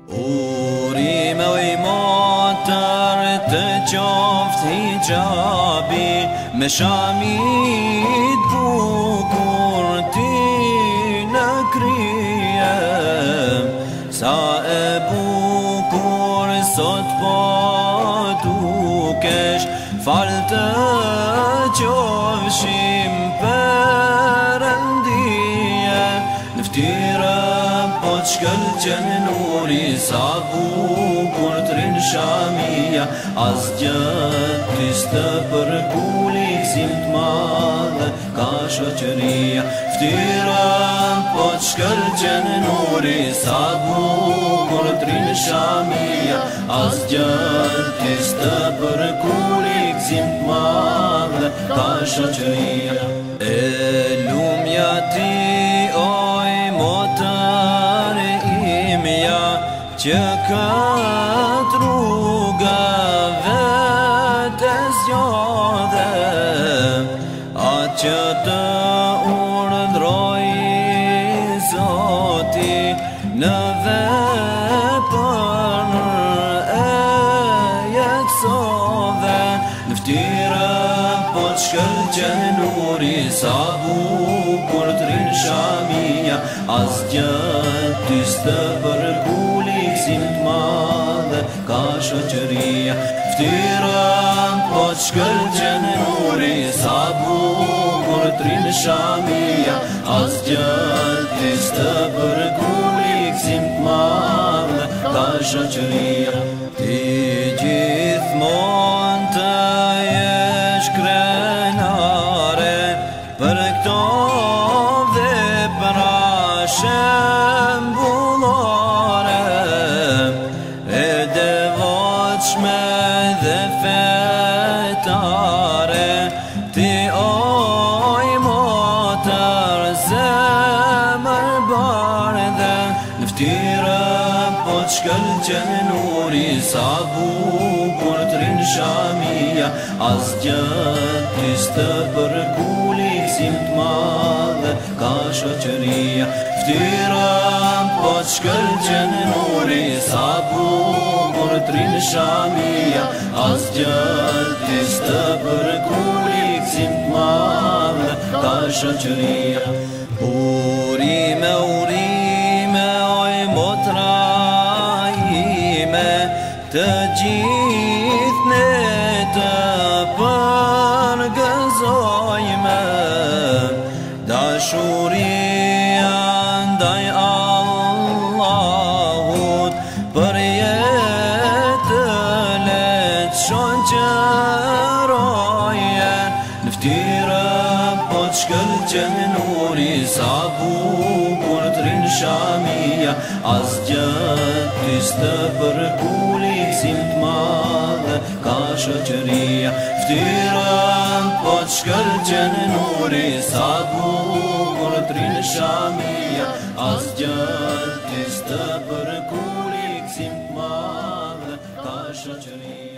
Urime o i motër të qoftë hijabi, me shamit bukur ti në krije. Sa e bukur sot po dukesh, falë të qofshim Perëndije. Në ftyrë po të shkëlqen nuri, sa bukur të rinë shamia, as gjëtë të përkulli gëzim të madhe ka shoqëria. Ftyrë po të shkëlqen nuri, sa bukur të rinë shamia, as gjëtë të përkulli gëzim të madhe ka shoqëria. E lumja ti oj motër imja, që këtë rruga vete zgjodhe, atë që të urdhroi Zoti në vepër e jetësove. Në ftyrë po të shkëlqen nuri, sa bukur të rinë shamia, as gjëtë të përkulli gëzim të madhe ka shoqëria. Ftyrë po të shkëlqen nuri, sa bukur të rinë shamia, as gjëtë të përkulli gëzim të madhe ka shoqëria. Ti gjithmonë të jesh krenare për këto vepra shembullore, e devotshme dhe fetare. Ti oj motër zemër bardhe, në ftyrë po të shkëlqen nuri, sa bukur të rinë shamia, as gjëtë të përkulli gëzim të madhe ka shoqëria. Ftyrë po të shkëlqen nuri, sa bukur të rinë shamia, as gjëtë të përkulli gëzim të madhe ka shoqëria. Urime, urime oj motra ime, të gjithë ne të përgëzojme. Dashuria ndaj Allahut për jetë letë shoqëroje. Në ftyrë po të shkëlqen nuri, sa bukur të rinë shamia, as gjëtë të përkulli gëzim të madhe ka shoqëria. Ftyrë po të shkëlqen nuri, sa bukur të rinë shamia, as gjëtë të përkulli gëzim të madhe ka shoqëria.